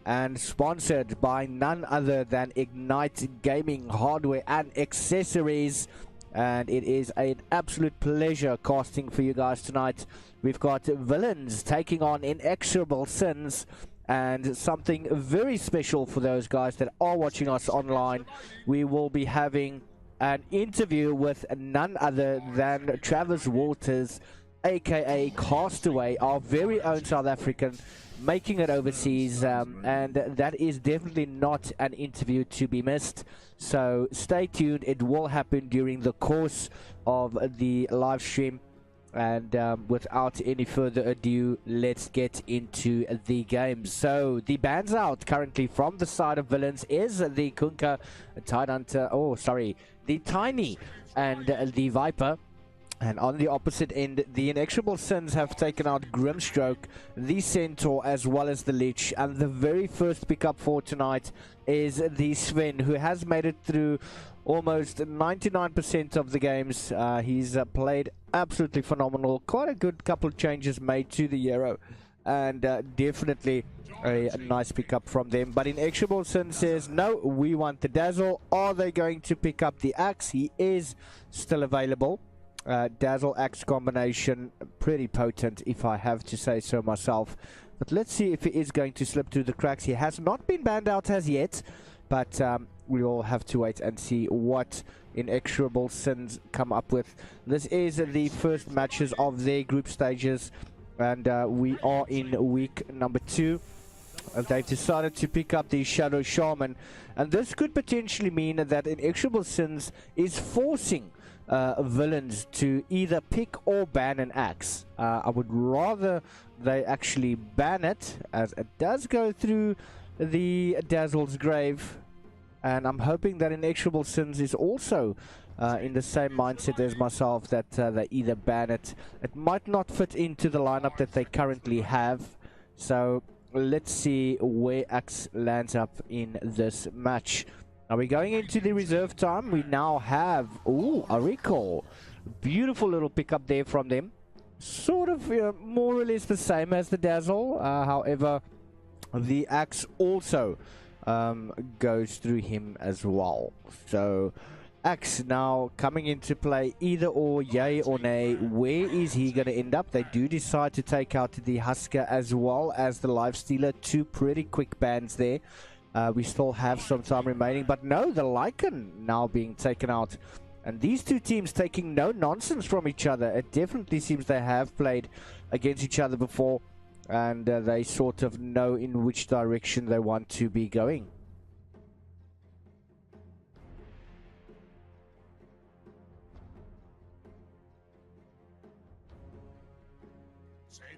and sponsored by none other than Ignite Gaming Hardware and Accessories. And it is an absolute pleasure casting for you guys tonight. We've got Villianz taking on Inexorable Sins, and something very special for those guys that are watching us online. We will be having an interview with none other than Travis Waters, aka Castaway, our very own South African, making it overseas, and that is definitely not an interview to be missed. So stay tuned, it will happen during the course of the live stream. And without any further ado, let's get into the game. So the bans out currently from the side of Villianz is the Kunka, Tidehunter, the Tiny, and the Viper. And on the opposite end, the Inexorable Sins have taken out Grimstroke, the Centaur, as well as the Lich. And the very first pickup for tonight is the Sven, who has made it through almost 99% of the games. He's played absolutely phenomenal. Quite a good couple of changes made to the hero, and definitely a nice pickup from them. But Inexorable Sin says, no, we want the Dazzle. Are they going to pick up the Axe? He is still available. Dazzle Axe combination, pretty potent if I have to say so myself. But let's see if he is going to slip through the cracks. He has not been banned out as yet, but we all have to wait and see what Inexorable Sins come up with. This is the first matches of their group stages, and we are in week number 2. They've decided to pick up the Shadow Shaman, and this could potentially mean that Inexorable Sins is forcing Villianz to either pick or ban an Axe. I would rather they actually ban it, as it does go through the Dazzle's grave. And I'm hoping that Inexorable Sins is also in the same mindset as myself, that they either ban it. It might not fit into the lineup that they currently have. So let's see where Axe lands up in this match. Now we're going into the reserve time. We now have, a recall. Beautiful little pickup there from them. Sort of more or less the same as the Dazzle. However, the Axe also goes through him as well. So Axe now coming into play, either or, yay or nay. Where is he going to end up? They do decide to take out the Husker as well as the Lifestealer. Two pretty quick bans there. We still have some time remaining, but no, the Lycan now being taken out. And these two teams taking no nonsense from each other. It definitely seems they have played against each other before, and they sort of know in which direction they want to be going.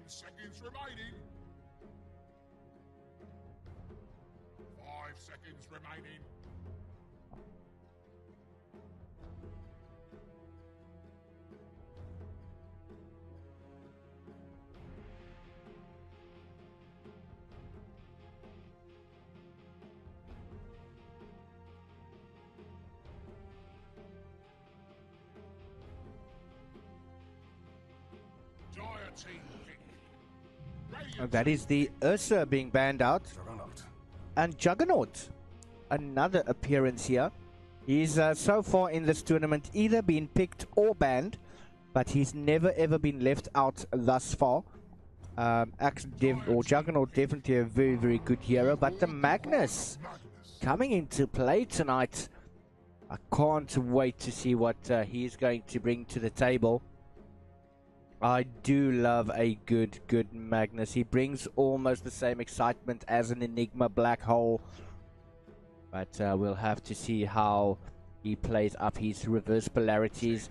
Seconds remaining. 5 seconds remaining. That is the ELSA being banned out. And Juggernaut, another appearance here. He's so far in this tournament either been picked or banned, but he's never ever been left out thus far. Juggernaut definitely a very, very good hero. But the Magnus coming into play tonight. I can't wait to see what he's going to bring to the table. I do love a good Magnus. He brings almost the same excitement as an Enigma Black Hole. But we'll have to see how he plays up his reverse polarities.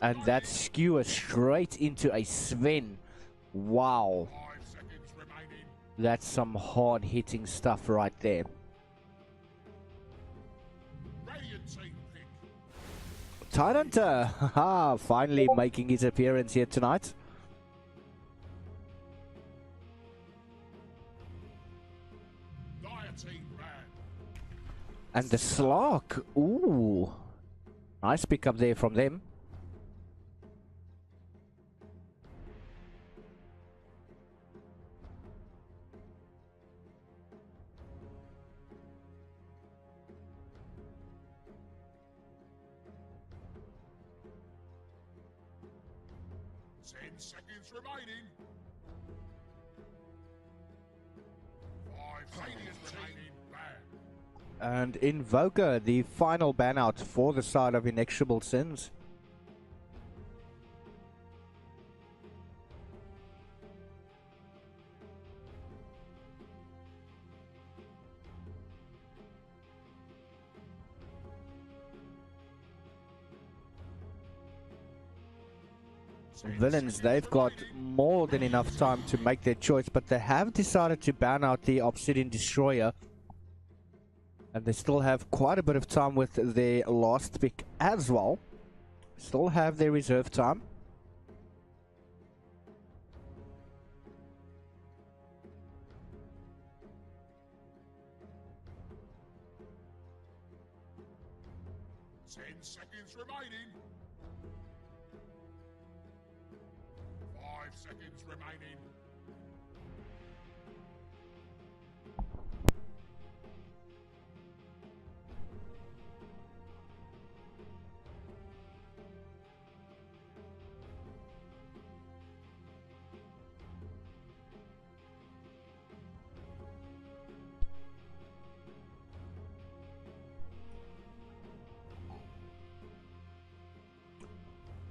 And that skewer straight into a Sven. Wow. That's some hard hitting stuff right there. Tidehunter, haha, finally making his appearance here tonight. And the Slark, ooh, nice pickup there from them. 10 seconds remaining. 5 seconds remaining. Ban. And Invoker, the final ban out for the side of Inexorable Sins. Villianz, they've got more than enough time to make their choice, but they have decided to ban out the Obsidian Destroyer. And they still have quite a bit of time with their last pick as well. Still have their reserve time. Ten seconds remaining. 5 seconds remaining.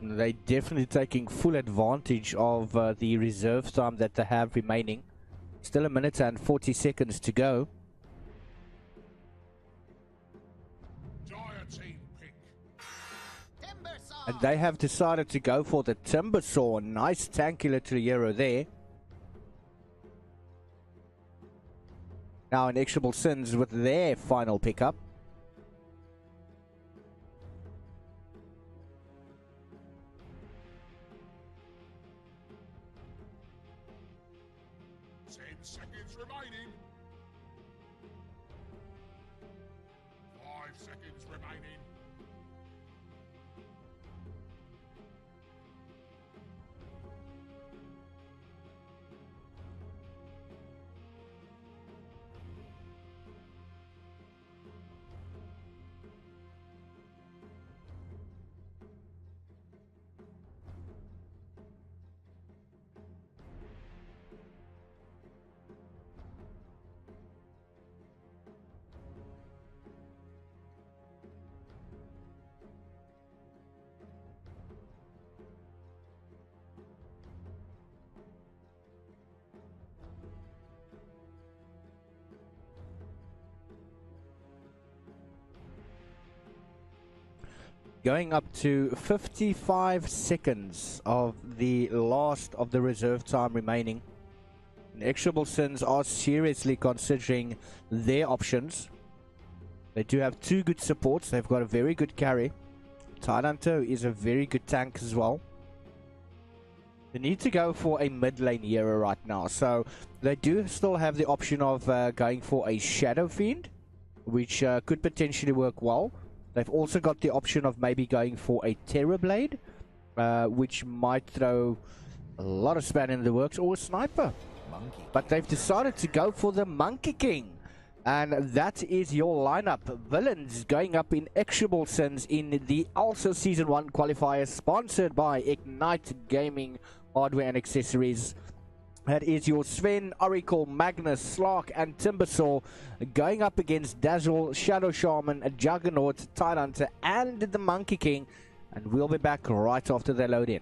They're definitely taking full advantage of the reserve time that they have remaining. Still a minute and 40 seconds to go. Dire team pick. And they have decided to go for the Timber Saw. Nice tanky little hero there. Now Inexorable Sins with their final pickup. Seconds remaining. 5 seconds remaining. Going up to 55 seconds of the last of the reserve time remaining. Inexorable Sins are seriously considering their options. They do have two good supports. They've got a very good carry. Tidehunter is a very good tank as well. They need to go for a mid lane hero right now. So they do still have the option of going for a Shadow Fiend, which could potentially work well. They've also got the option of maybe going for a Terrorblade, which might throw a lot of span in the works, or a Sniper. But they've decided to go for the Monkey King. And that is your lineup. Villianz going up in Inexorable Sins in the ELSA Season 1 qualifier, sponsored by Ignite Gaming Hardware and Accessories. That is your Sven, Oracle, Magnus, Slark, and Timbersaw going up against Dazzle, Shadow Shaman, Juggernaut, Tidehunter, and the Monkey King. And we'll be back right after they load in.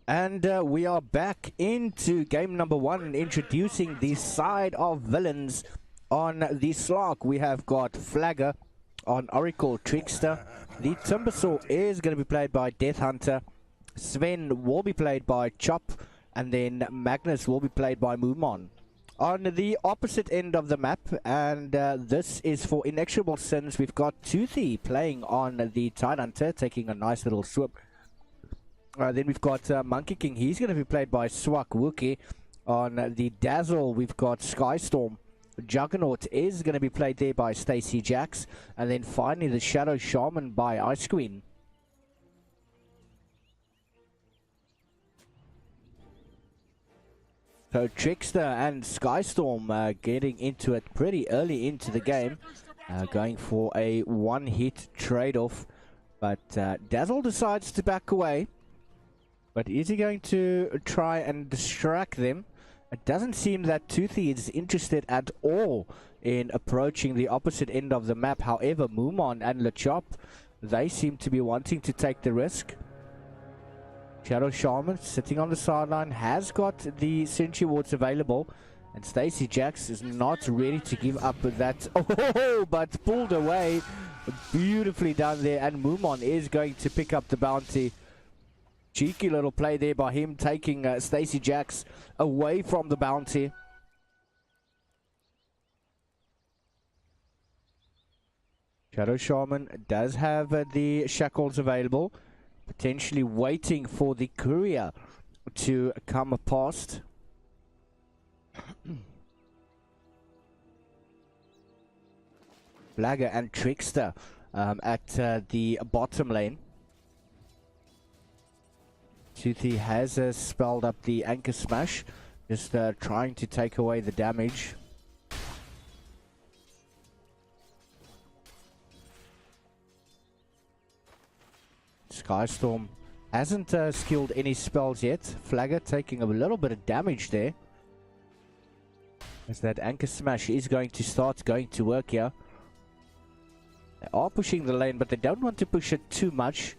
And we are back into game number 1, introducing the side of Villianz. On the Slark, we have got Flagger. On Oracle, Trickster. The Timbersaw is going to be played by Death Hunter. Sven will be played by Chop. And then Magnus will be played by Moomon. On the opposite end of the map, and this is for Inexorable Sins, we've got Toothy playing on the Tidehunter, taking a nice little swoop. Then we've got Monkey King. He's going to be played by Swak Wookie. On the Dazzle, we've got Skystorm. Juggernaut is going to be played there by Stacy Jax. And then finally the Shadow Shaman by Ice Queen. So Trickster and Skystorm getting into it pretty early into the game. Going for a one-hit trade-off. But Dazzle decides to back away. But is he going to try and distract them? It doesn't seem that Toothy is interested at all in approaching the opposite end of the map. However, Moomon and LeChop, they seem to be wanting to take the risk. Shadow Shaman sitting on the sideline has got the Sentry Wards available. And Stacy Jax is not ready to give up that. Oh, but pulled away. Beautifully done there. And Moomon is going to pick up the bounty. Cheeky little play there by him, taking Stacy Jax away from the bounty. Shadow Shaman does have the shackles available. Potentially waiting for the courier to come past. Flagger and Trickster at the bottom lane. Toothy has spelled up the Anchor Smash, just trying to take away the damage. Skystorm hasn't skilled any spells yet. Flagger taking a little bit of damage there. As that Anchor Smash is going to start going to work here. They are pushing the lane, but they don't want to push it too much.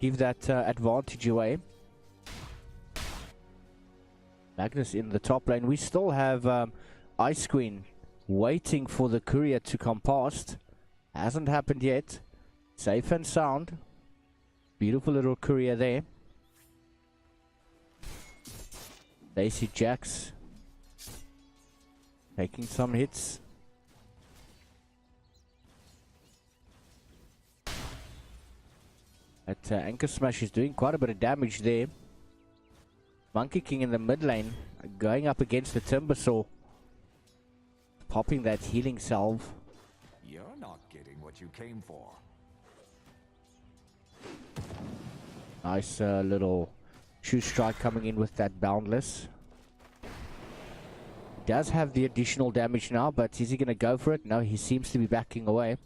Give that advantage away. Magnus in the top lane. We still have Ice Queen waiting for the courier to come past. Hasn't happened yet. Safe and sound. Beautiful little courier there. Stacy Jax taking some hits. That Anchor Smash is doing quite a bit of damage there. Monkey King in the mid lane, going up against the Timbersaw. Popping that healing salve. You're not getting what you came for. Nice little shoe strike coming in with that Boundless. Does have the additional damage now, but is he going to go for it? No, he seems to be backing away.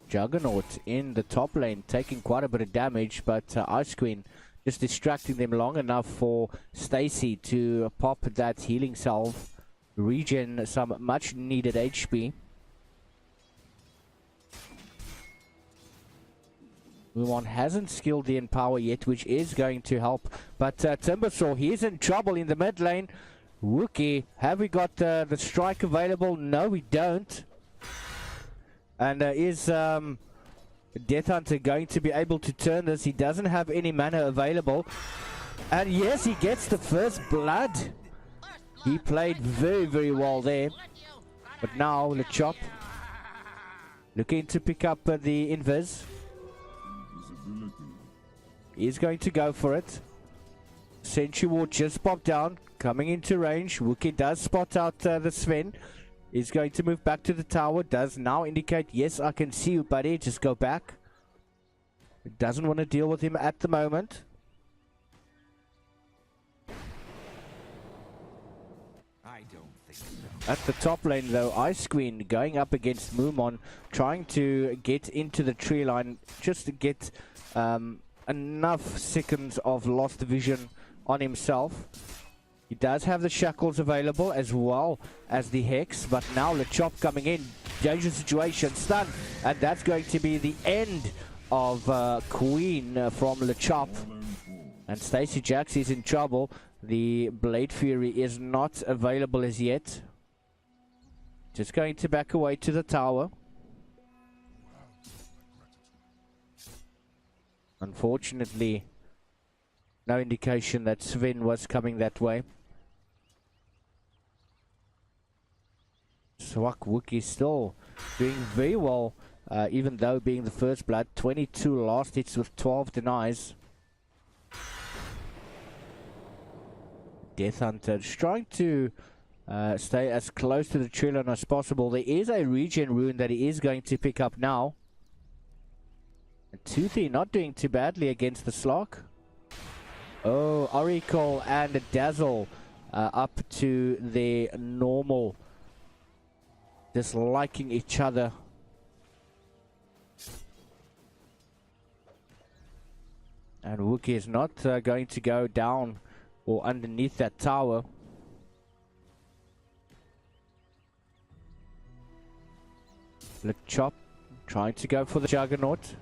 Juggernaut in the top lane taking quite a bit of damage, but Ice Queen just distracting them long enough for Stacy to pop that healing salve, regen some much needed HP. Moomon hasn't skilled the Empower yet, which is going to help, but Timbersaw, he's in trouble in the mid lane. Wookie, have we got the strike available? No, we don't. And is Death Hunter going to be able to turn this? He doesn't have any mana available. And yes, he gets the first blood. He played very, very well there. But now, LeChop looking to pick up the Invis. He's going to go for it. Sentry Ward just popped down, coming into range. Wookie does spot out the Sven. Is going to move back to the tower. Does now indicate, yes, I can see you, buddy. Just go back. Doesn't want to deal with him at the moment. I don't think so. At the top lane, though, Ice Queen going up against Moomon, trying to get into the tree line just to get enough seconds of lost vision on himself. He does have the shackles available as well as the Hex, but now LeChop coming in, dangerous situation. Stun, and that's going to be the end of Queen from LeChop. And Stacy Jax is in trouble. The Blade Fury is not available as yet. Just going to back away to the tower. Unfortunately, no indication that Sven was coming that way. Swak Wookie still doing very well, even though being the first blood. 22 last hits with 12 denies. Death Hunter just trying to stay as close to the Trillion as possible. There is a regen rune that he is going to pick up now. And Toothy not doing too badly against the Slock. Oh, Oracle and Dazzle up to their normal, disliking each other. And Wookie is not going to go down or underneath that tower. LeChop trying to go for the Juggernaut.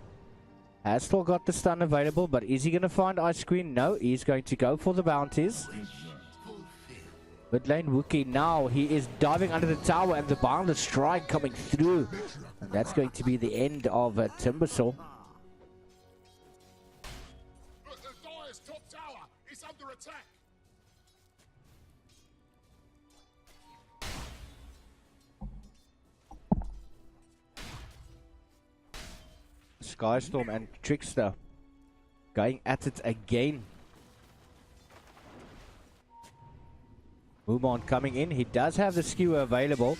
Has still got the stun available, but is he going to find Ice Queen? No, he's going to go for the bounties. Mid lane Wookie now, he is diving under the tower and the boundless strike coming through. And that's going to be the end of Timbersaw. The Dire's top tower is under attack. Skystorm and Trickster going at it again. Mumon coming in. He does have the skewer available.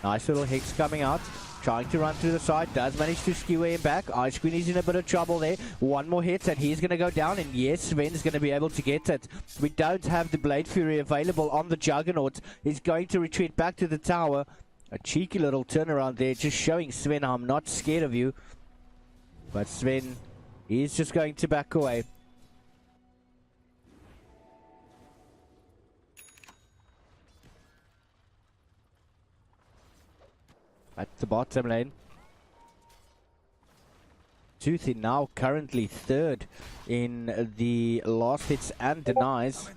Nice little Hex coming out. Trying to run through the side. Does manage to skewer him back. Ice Queen is in a bit of trouble there. One more hit and he's going to go down. And yes, Sven's going to be able to get it. We don't have the Blade Fury available on the Juggernaut. He's going to retreat back to the tower. A cheeky little turnaround there. Just showing Sven, I'm not scared of you. But Sven is just going to back away. At the bottom lane. Toothy now currently third in the last hits and denies.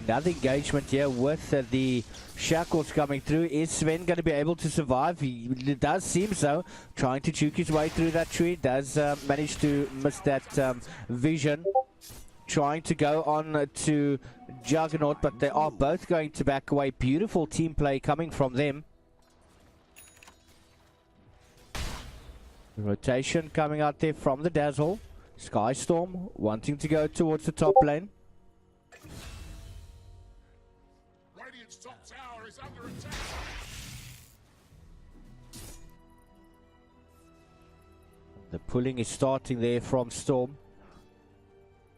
Another engagement here with the shackles coming through. Is Sven going to be able to survive? It does seem so. Trying to juke his way through that tree. Does manage to miss that vision. Trying to go on to Juggernaut, but they are both going to back away. Beautiful team play coming from them. Rotation coming out there from the Dazzle. Skystorm wanting to go towards the top lane. Radiant's top tower is under attack. The pulling is starting there from Storm.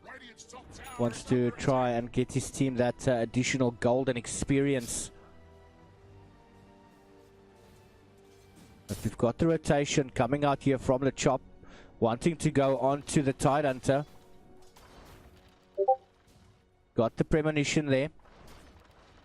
Radiant's top tower Wants to try and get his team that additional golden experience. But we've got the rotation coming out here from the chop. Wanting to go on to the Tidehunter. Got the premonition there.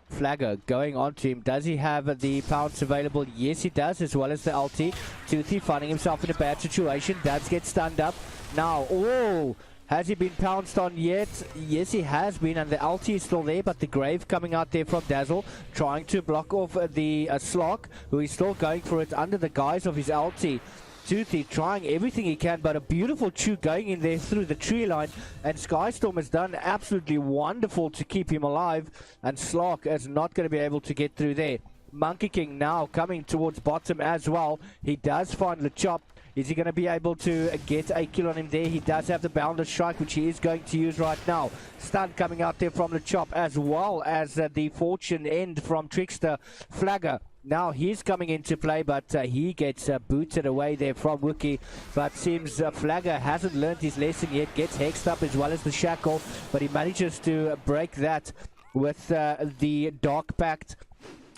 Flagger going on to him. Does he have the pounce available? Yes, he does, as well as the ulti. Toothy finding himself in a bad situation. Does get stunned up. Now, oh, has he been pounced on yet? Yes, he has been, and the ulti is still there, but the Grave coming out there from Dazzle, trying to block off the Slock, who is still going for it under the guise of his ulti. Toothy trying everything he can, but a beautiful chew going in there through the tree line, and Skystorm has done absolutely wonderful to keep him alive, and Slock is not going to be able to get through there. Monkey King now coming towards bottom as well. He does find LeChop. Is he going to be able to get a kill on him there? He does have the boundless strike, which he is going to use right now. Stun coming out there from LeChop, as well as the fortune end from Trickster. Flagger. Now he's coming into play, but he gets booted away there from Wookie. But seems Flagger hasn't learned his lesson yet. Gets hexed up as well as the shackle, but he manages to break that with the Dark Pact.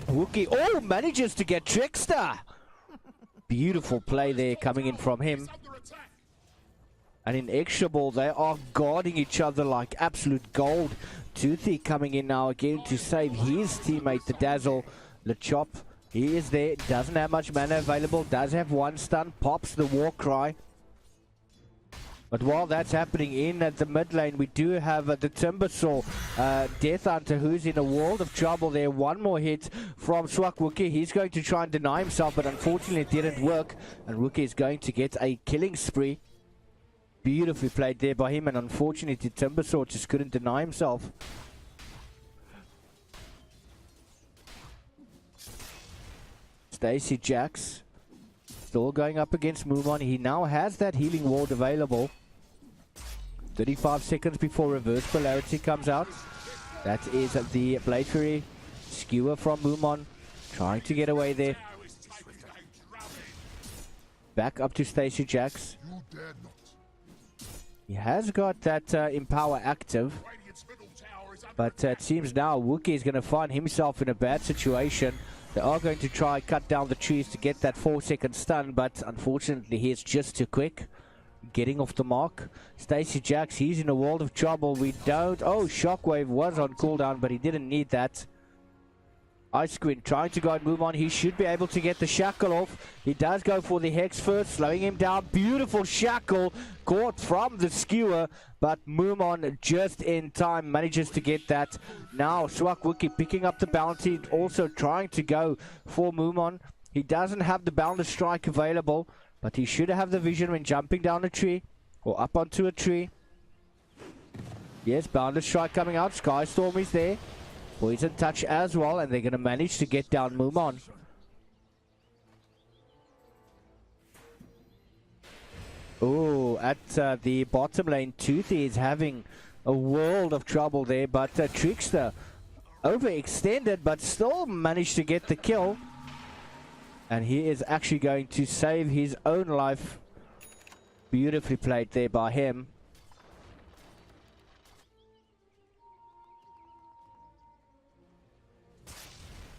Wookie, oh, manages to get Trickster. Beautiful play there coming in from him. And inexorable, they are guarding each other like absolute gold. Toothy coming in now again to save his teammate, the Dazzle. LeChop He is there, doesn't have much mana available, does have one stun, pops the war cry. But while that's happening in at the mid lane, we do have the Timbersaw Death Hunter, who's in a world of trouble there. One more hit from Swak-Wookie. He's going to try and deny himself, but unfortunately it didn't work. And Wookie is going to get a killing spree. Beautifully played there by him, and unfortunately Timbersaw just couldn't deny himself. Stacey Jax still going up against Mumon. He now has that healing ward available. 35 seconds before reverse polarity comes out. That is the Blade Fury skewer from Mumon, trying to get away there. Back up to Stacey Jax. He has got that Empower active, but it seems now Wookie is going to find himself in a bad situation. They are going to try cut down the trees to get that 4-second stun, but unfortunately he is just too quick, getting off the mark. Stacey Jax, he's in a world of trouble. We don't... Oh, Shockwave was on cooldown, but he didn't need that. Ice Queen trying to go and move on. He should be able to get the shackle off. He does go for the Hex first, slowing him down. Beautiful shackle caught from the skewer, but Mumon just in time manages to get that. Now Swak-Wookie picking up the bounty, also trying to go for Mumon. He doesn't have the Boundless Strike available, but he should have the vision when jumping down a tree or up onto a tree. Yes, Boundless Strike coming out. Skystorm is there. Poison Touch as well, and they're going to manage to get down Mumon. Oh, at the bottom lane, Toothy is having a world of trouble there, but Trickster overextended, but still managed to get the kill. And he is actually going to save his own life. Beautifully played there by him.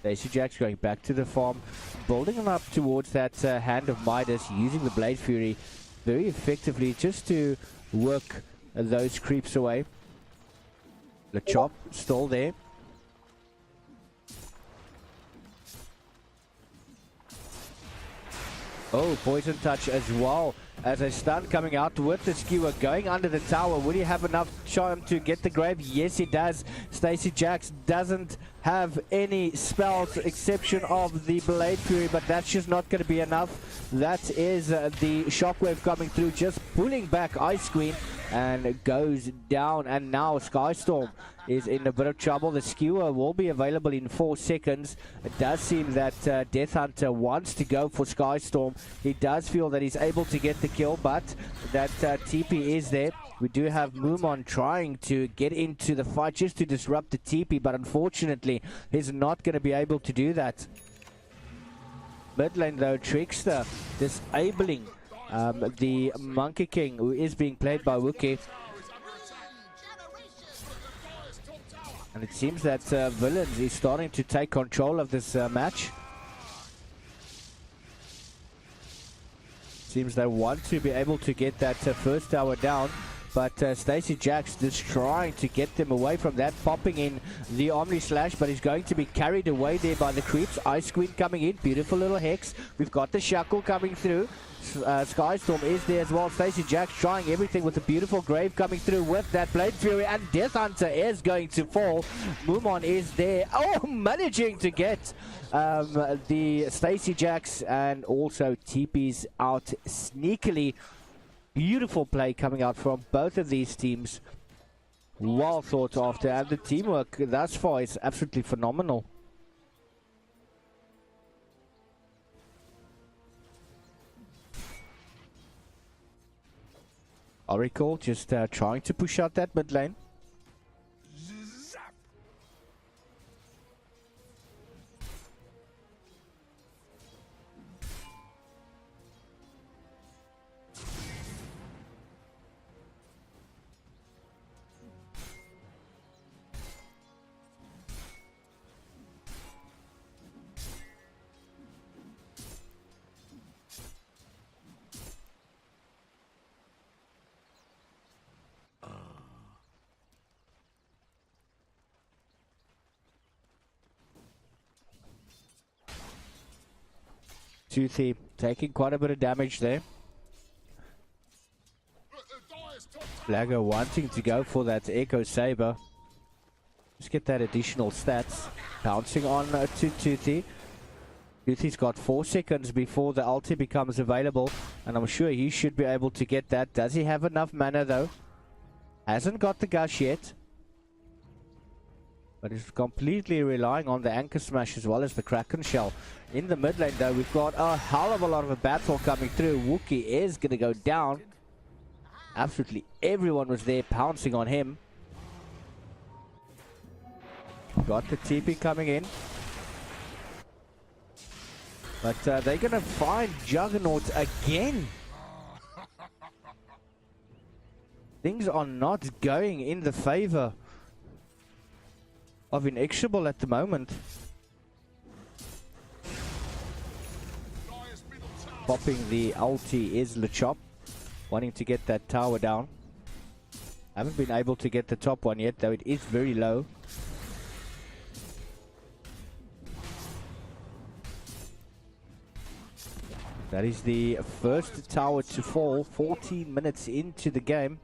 Stacey Jax going back to the farm, building him up towards that Hand of Midas, using the Blade Fury very effectively just to work those creeps away. The chop still there. Oh, Poison Touch as well as a stun coming out with the skewer going under the tower. Will he have enough charm to get the grave? Yes, he does. Stacey Jax doesn't have any spells exception of the Blade Fury, but that's just not going to be enough. That is the Shockwave coming through, just pulling back Ice Queen, and goes down. And now Skystorm is in a bit of trouble. The skewer will be available in 4 seconds. It does seem that Death Hunter wants to go for Skystorm. He does feel that he's able to get the kill, but that TP is there. We do have Mumon trying to get into the fight just to disrupt the TP, but unfortunately he's not going to be able to do that. Mid lane though, Trickster disabling the Monkey King, who is being played by Wookie. And it seems that Villianz is starting to take control of this match. Seems they want to be able to get that first tower down. But Stacey Jax just trying to get them away from that, popping in the Omni Slash, but he's going to be carried away there by the creeps. Ice Queen coming in, beautiful little Hex. We've got the Shackle coming through. Skystorm is there as well. Stacey Jax trying everything with a beautiful grave coming through with that Blade Fury, and Death Hunter is going to fall. Mumon is there. Oh, managing to get the Stacey Jax, and also TP's out sneakily. Beautiful play coming out from both of these teams. Well thought after, and the teamwork thus far is absolutely phenomenal. Oracle just trying to push out that mid lane. Toothy taking quite a bit of damage there. Flagger wanting to go for that Echo Saber. Just get that additional stats. Bouncing on to Toothy. Toothy's got 4 seconds before the ulti becomes available, and I'm sure he should be able to get that. Does he have enough mana though? Hasn't got the gush yet, but he's completely relying on the Anchor Smash as well as the Kraken Shell. In the mid lane though, we've got a hell of a lot of a battle coming through. Wookie is going to go down. Absolutely everyone was there pouncing on him. Got the TP coming in. But they're going to find Juggernaut again. Things are not going in the favor of Inexorable at the moment. Popping the ulti is Lechop, wanting to get that tower down. Haven't been able to get the top one yet, though it is very low. That is the first tower to fall 14 minutes into the game.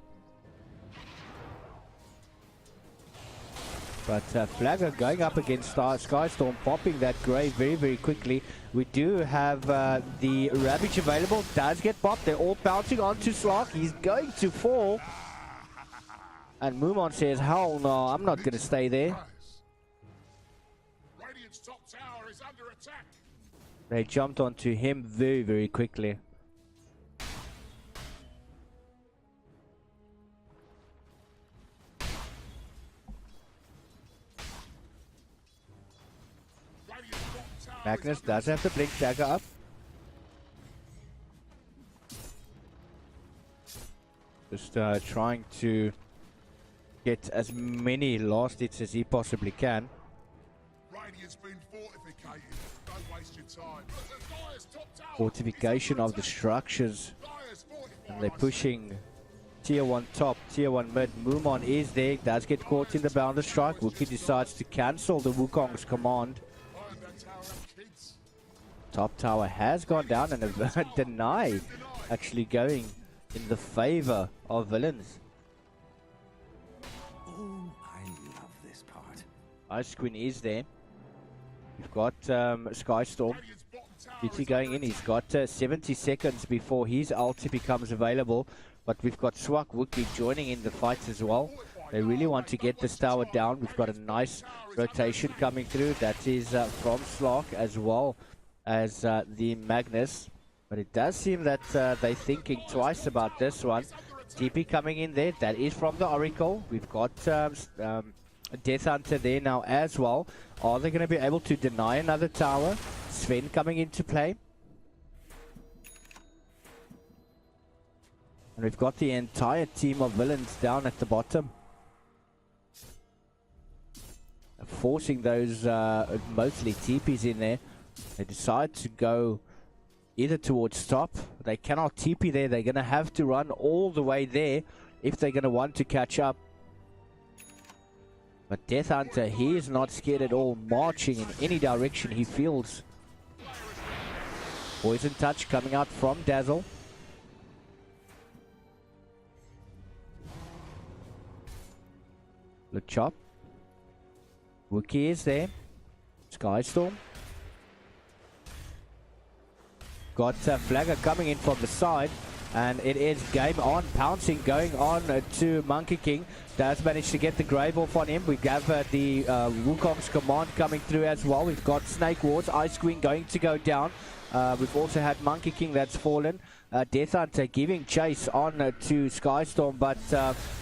But Flagger going up against Skystorm, popping that grave very, very quickly. We do have the Ravage available. Does get popped. They're all bouncing onto Slark. He's going to fall. And Mumon says, hell no, I'm not going to stay there. Radiant's top tower is under attack. They jumped onto him very, very quickly. Magnus does have the Blink Dagger up. Just trying to get as many last hits as he possibly can. Radiant's been fortificated. Don't waste your time. Fortification of the structures. And they're pushing tier 1 top, tier 1 mid. Mumon is there, does get caught in the Bounder Strike. Wookie decides to cancel the Wukong's command. Top tower has gone down, and a deny actually going in the favor of Villianz. Oh, I love this part. Ice Queen is there. We've got Skystorm. GT going in. He's got 70 seconds before his ulti becomes available. But we've got Swak Wookie joining in the fight as well. They really want to get this tower down. We've got a nice rotation coming through. That is from Slark as well as the Magnus. But it does seem that they're thinking twice about this one. TP coming in there. That is from the Oracle. We've got Death Hunter there now as well. Are they going to be able to deny another tower? Sven coming into play. And we've got the entire team of Villains down at the bottom. Forcing those mostly TPs in there. They decide to go either towards top. They cannot TP there. They're going to have to run all the way there if they're going to want to catch up. But Death Hunter, he is not scared at all, marching in any direction he feels. Poison Touch coming out from Dazzle. Lechop. Wookie is there. Skystorm. Got Flagger coming in from the side. And it is game on. Pouncing going on to Monkey King. Does manage to get the grave off on him. We have the Wukong's command coming through as well. We've got Snake Wars. Ice Queen going to go down. We've also had Monkey King that's fallen. Death Hunter giving chase on to Skystorm, but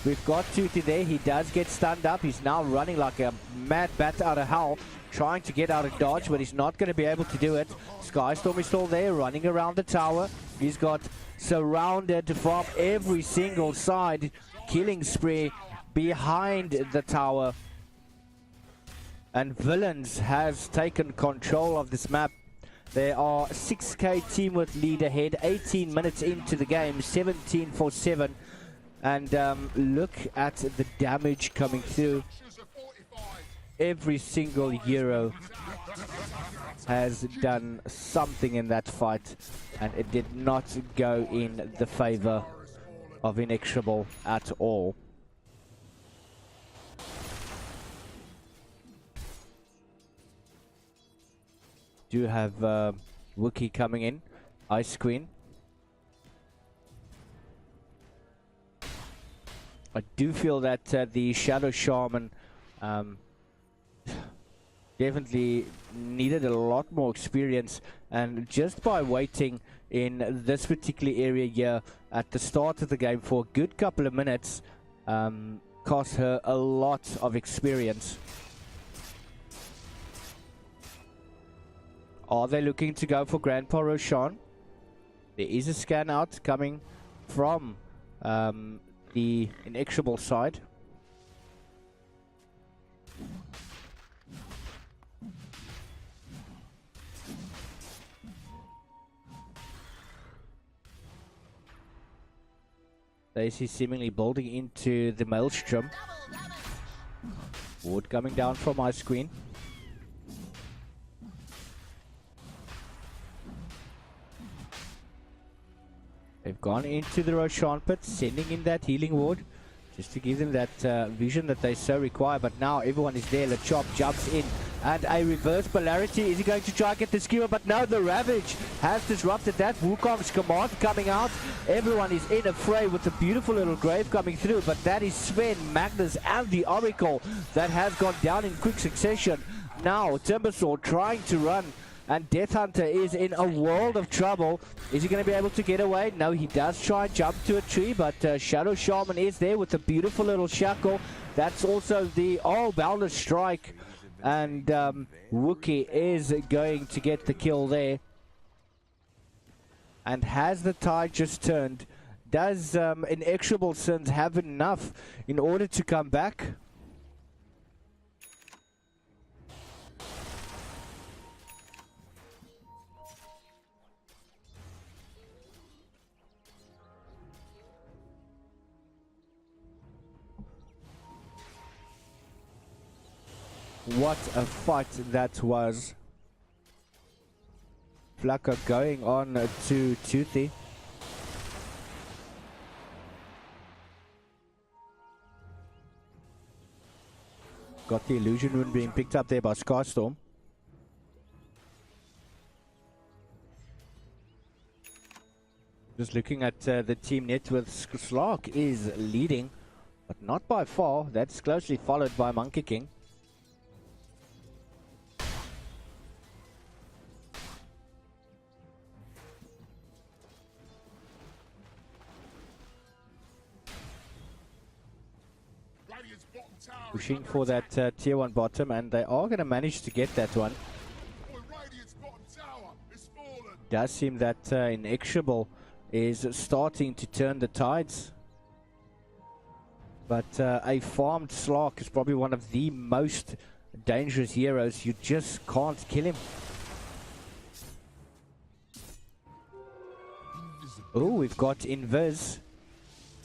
we've got Toothy there. He does get stunned up. He's now running like a mad bat out of hell, trying to get out of dodge, but he's not going to be able to do it. Skystorm is still there, running around the tower. He's got surrounded from every single side. Killing spree behind the tower. And Villianz has taken control of this map. There are 6k team with lead ahead, 18 minutes into the game, 17-7. And look at the damage coming through. Every single hero has done something in that fight, and it did not go in the favor of Inexorable at all. Do have Wookie coming in, Ice Queen. I do feel that the Shadow Shaman definitely needed a lot more experience, and just by waiting in this particular area here at the start of the game for a good couple of minutes cost her a lot of experience. Are they looking to go for Grandpa Roshan? There is a scan out coming from the Inexorable side. They see seemingly building into the Maelstrom. Ward coming down from Ice Queen. They've gone into the Roshan pit, sending in that healing ward just to give them that vision that they so require. But now everyone is there. LeChop jumps in, and a reverse polarity. Is he going to try and get the skewer? But no, the Ravage has disrupted that. Wukong's command coming out. Everyone is in a fray with a beautiful little grave coming through. But that is Sven, Magnus, and the Oracle that has gone down in quick succession. Now Timbersaw trying to run, and Death Hunter is in a world of trouble. Is he going to be able to get away? No, he does try and jump to a tree, but Shadow Shaman is there with a beautiful little shackle. That's also the Boundless Strike, and Wookie is going to get the kill there. And has the tide just turned? Does Inexorable Sins have enough in order to come back? What a fight that was. Flaka going on to Toothy. Got the illusion rune being picked up there by Scarstorm. Just looking at the team net with Slark is leading, but not by far. That's closely followed by Monkey King. Pushing for that tier 1 bottom, and they are going to manage to get that one. Does seem that Inexorable is starting to turn the tides. But a farmed Slark is probably one of the most dangerous heroes. You just can't kill him. Oh, we've got Invis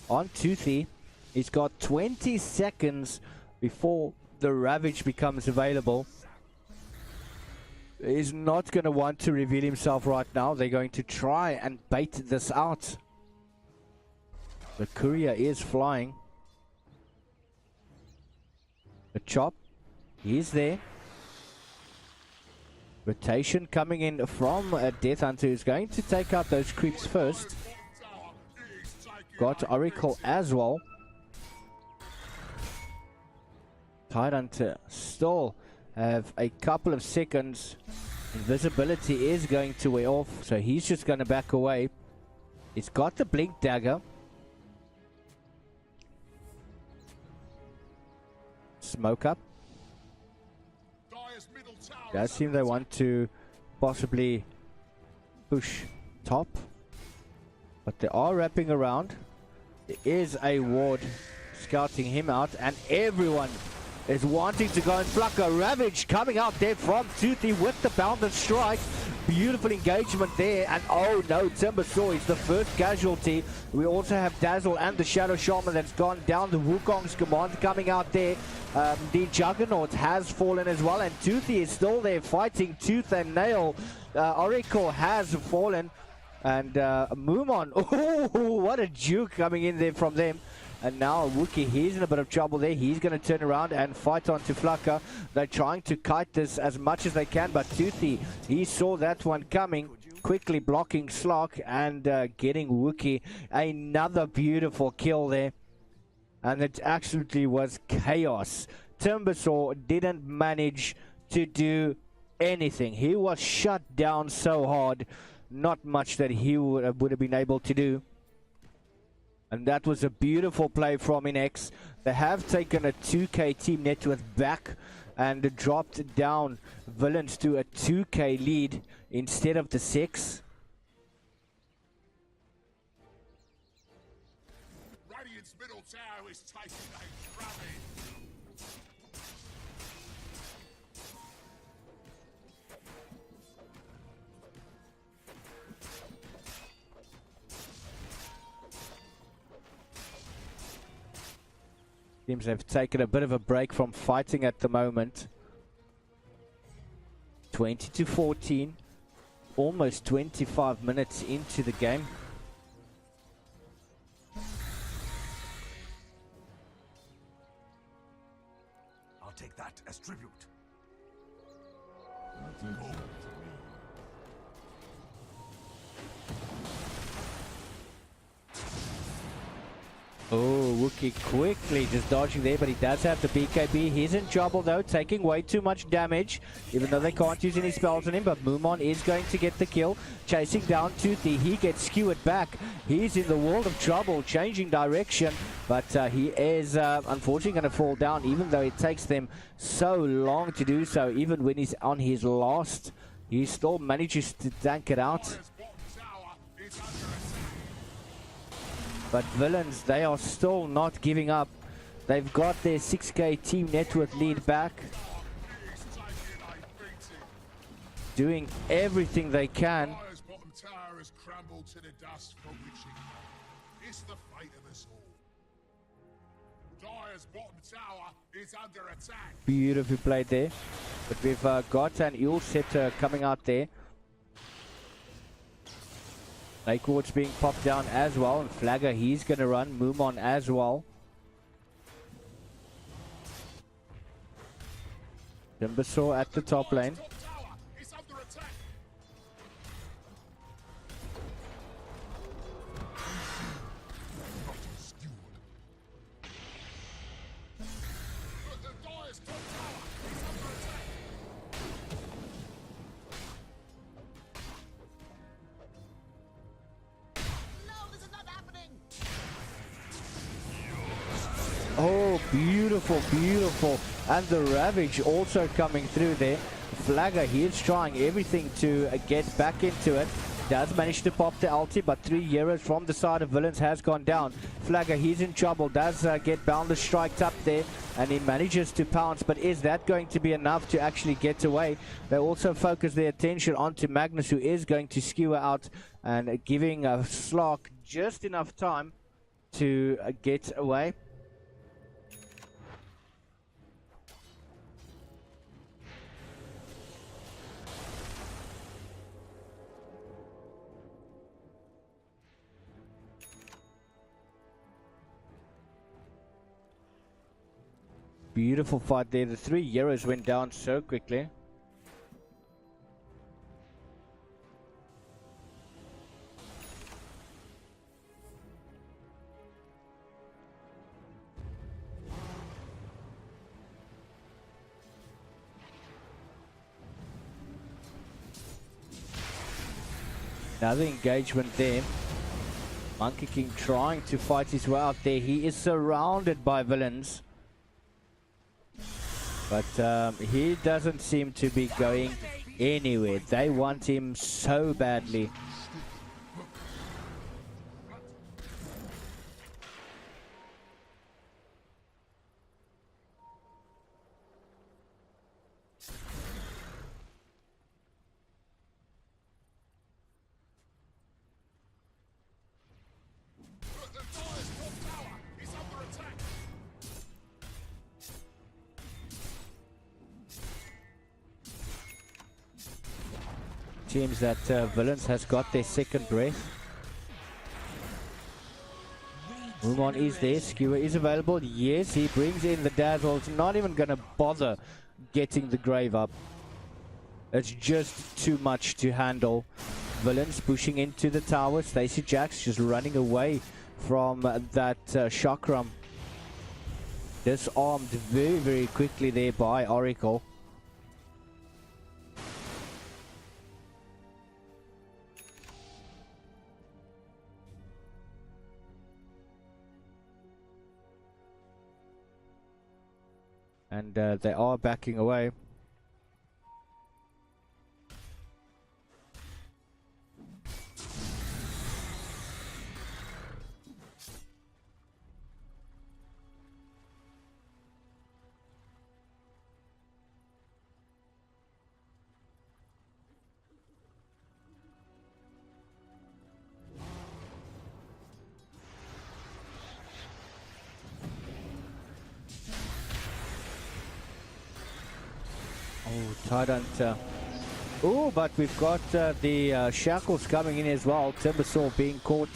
on Toothy. He's got 20 seconds before the Ravage becomes available. He's not going to want to reveal himself right now. They're going to try and bait this out. The courier is flying. The chop, he's there. Rotation coming in from Death Hunter, who's going to take out those creeps first. Got Oracle as well. Tidehunter still have a couple of seconds. Invisibility is going to wear off, so he's just going to back away. He's got the blink dagger. Smoke up. Does seem they want to possibly push top, but they are wrapping around. There is a ward scouting him out, and everyone is wanting to go and pluck a Ravage coming out there from Toothy with the Boundless Strike. beautiful engagement there, and oh no, Timbersaw is the first casualty. We also have Dazzle and the Shadow Shaman that's gone down. The Wukong's command coming out there. The Juggernaut has fallen as well, and Toothy is still there fighting tooth and nail. Oracle has fallen, and Mumon, oh, what a juke coming in there from them. And now Wookie, he's in a bit of trouble there. He's going to turn around and fight onto Flakka. They're trying to kite this as much as they can, but Toothy, he saw that one coming, quickly blocking Slark and getting Wookie another beautiful kill there. And it absolutely was chaos. Timbersaw didn't manage to do anything. He was shut down so hard, not much that he would have been able to do. And that was a beautiful play from Inex. They have taken a 2K team net worth back and dropped down Villianz to a 2K lead instead of the 6. Radiant's middle tower is taking a drubbing. Seems they've taken a bit of a break from fighting at the moment. 20-14, almost 25 minutes into the game. I'll take that as tribute. Oh, Wookie quickly just dodging there, but he does have the BKB. He's in trouble though, taking way too much damage, even though they can't use any spells on him. But Mumon is going to get the kill, chasing down Toothy. He gets skewered back. He's in the world of trouble, changing direction, but he is unfortunately going to fall down, even though it takes them so long to do so. Even when he's on his last, he still manages to tank it out. Dire's bottom tower is under attack. But Villianz, they are still not giving up. They've got their 6K team net worth lead back, He's taking a beating. doing everything they can. Dire's bottom tower has crumbled to the dust from which it came. It's the fate of us all. Dire's bottom tower is under attack. Beautifully played there. But we've got an ELSA coming out there. Lakeward's being popped down as well, and Flagger, he's going to run. Mumon as well. Timbersaw at the top lane. Top tower is under attack. The Dire's top tower is under attack. No, this is not happening. Oh, beautiful, beautiful. And the Ravage also coming through there. Flagger, he is trying everything to get back into it. Does manage to pop the ulti, but 3 euros from the side of Villianz has gone down. Flagger, he's in trouble. Does get Boundless striked up there, and he manages to pounce. But is that going to be enough to actually get away? They also focus their attention onto Magnus, who is going to skewer out and giving Slark just enough time to get away. Beautiful fight there. The 3 euros went down so quickly. Another engagement there. Monkey King trying to fight his way out there. He is surrounded by villains. But he doesn't seem to be going anywhere. They want him so badly. seems that Villianz has got their second breath. Mumon is there, Skewer is available. Yes, he brings in the dazzle. It's not even going to bother getting the grave up. It's just too much to handle. Villianz pushing into the tower. Stacey Jacks just running away from that chakram. Disarmed very, very quickly there by Oracle. And they are backing away. Oh, Tyrant. Oh, but we've got the shackles coming in as well. Timbersaw being caught.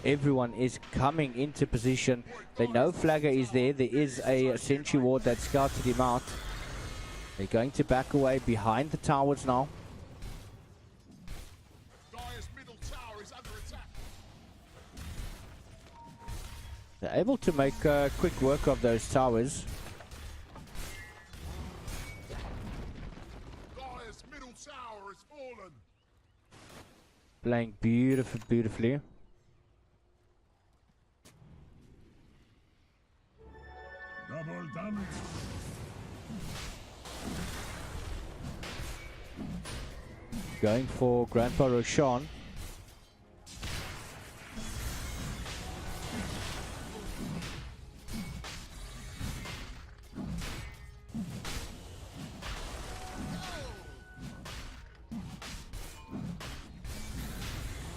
Everyone is coming into position. They know Flagger is there. There is a sentry ward that scouted him out. They're going to back away behind the towers now. Dire's middle tower is under attack. They're able to make quick work of those towers. Dire's middle tower has fallen. Playing beautifully. Double damage. Going for Grandpa Roshan.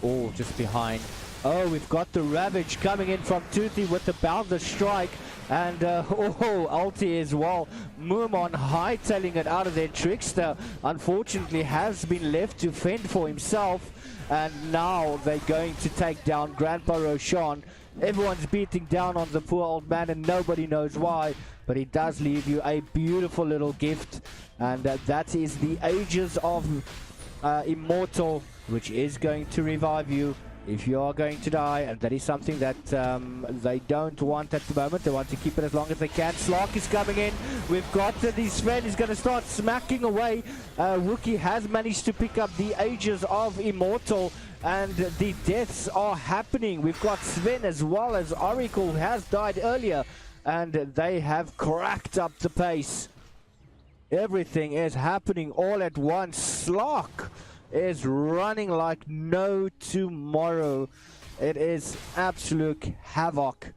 Oh, just behind. Oh, we've got the Ravage coming in from Toothy with the Boundless Strike. And, ulti as well. Mumon hightailing it out of there. Trickster, unfortunately, has been left to fend for himself. And now they're going to take down Grandpa Roshan. Everyone's beating down on the poor old man and nobody knows why. But he does leave you a beautiful little gift. And that is the Ages of Immortal, which is going to revive you if you are going to die, and that is something that they don't want at the moment. They want to keep it as long as they can. Slark is coming in. We've got the Sven is going to start smacking away. Wookie has managed to pick up the Ages of Immortal, and the deaths are happening. We've got Sven as well as Oracle has died earlier, and they have cracked up the pace. Everything is happening all at once. Slark is running like no tomorrow. It is absolute havoc.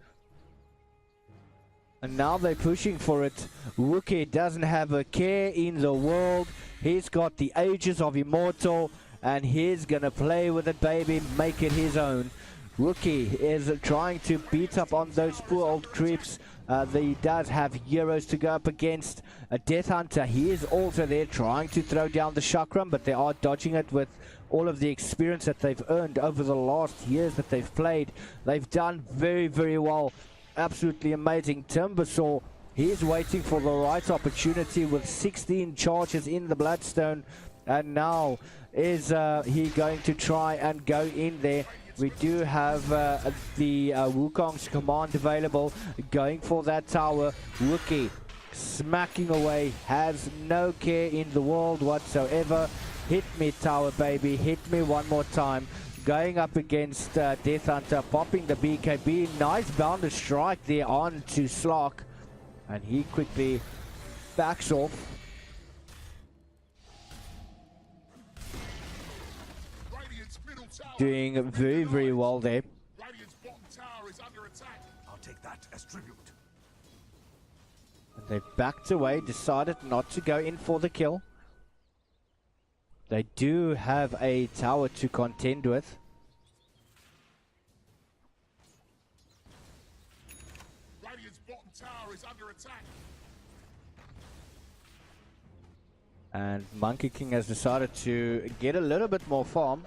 And now they're pushing for it. Wookie doesn't have a care in the world. He's got the Ages of Immortal and he's gonna play with it, baby, make it his own. Wookie is trying to beat up on those poor old creeps. He does have heroes to go up against. A Death Hunter, he is also there trying to throw down the chakram, but they are dodging it with all of the experience that they've earned over the last years that they've played. They've done very, very well. Absolutely amazing. Timbersaw, he's waiting for the right opportunity with 16 charges in the Bloodstone. And now is he going to try and go in there? We do have the Wukong's command available, going for that tower. Wookie smacking away, has no care in the world whatsoever. Hit me, tower, baby, hit me one more time. Going up against Death Hunter, popping the BKB. Nice boundless strike there on to Slark, and he quickly backs off. Doing very, very well there. Radiant's bottom tower is under attack. I'll take that as tribute. And they backed away, decided not to go in for the kill. They do have a tower to contend with. Radiant's bottom tower is under attack. And Monkey King has decided to get a little bit more farm.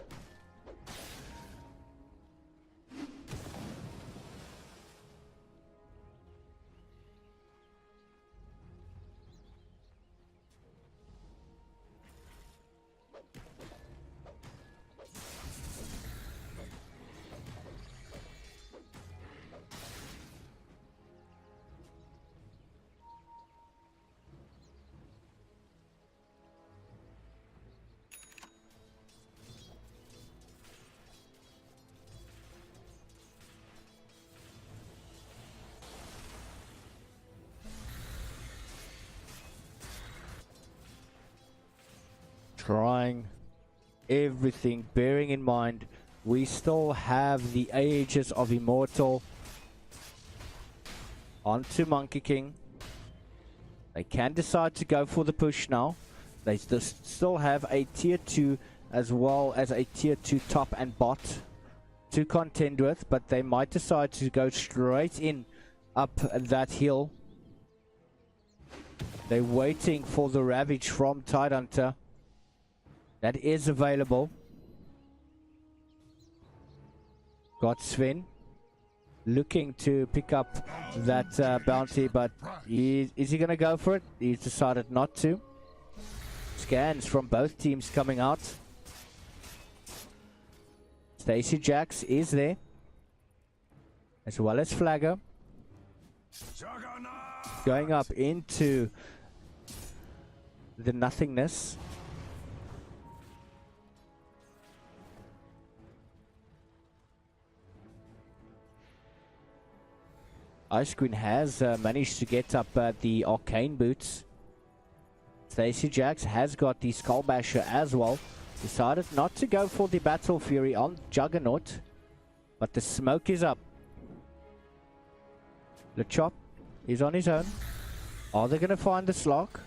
Trying everything, bearing in mind we still have the Ages of Immortal onto Monkey King. They can decide to go for the push now. They still have a tier 2 as well as a tier 2 top and bot to contend with, but they might decide to go straight in up that hill. They're waiting for the Ravage from Tidehunter. That is available. Got Sven looking to pick up that bounty, but is he going to go for it? He's decided not to. Scans from both teams coming out. Stacy Jax is there, as well as Flagger. Going up into the nothingness. Ice Queen has managed to get up the Arcane Boots. Stacy Jax has got the Skull Basher as well. Decided not to go for the Battle Fury on Juggernaut, but the smoke is up. LeChop is on his own. Are they going to find the Slark?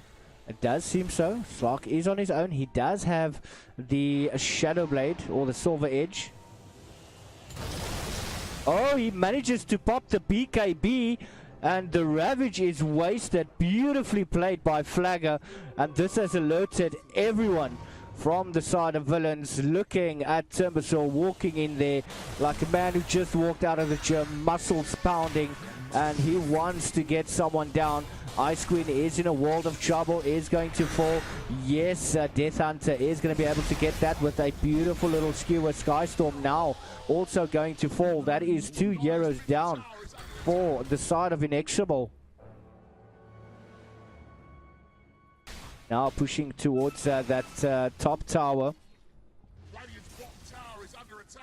It does seem so. Slark is on his own. He does have the Shadow Blade or the Silver Edge. Oh, he manages to pop the BKB, and the Ravage is wasted. Beautifully played by Flagger, and this has alerted everyone from the side of Villianz, looking at Timbersaw walking in there like a man who just walked out of the gym, muscles pounding, and he wants to get someone down. Ice Queen is in a world of trouble, is going to fall. Yes, Death Hunter is going to be able to get that with a beautiful little skewer. Skystorm now also going to fall. That is 2 euros down for the side of Inexorable. Now pushing towards that top tower.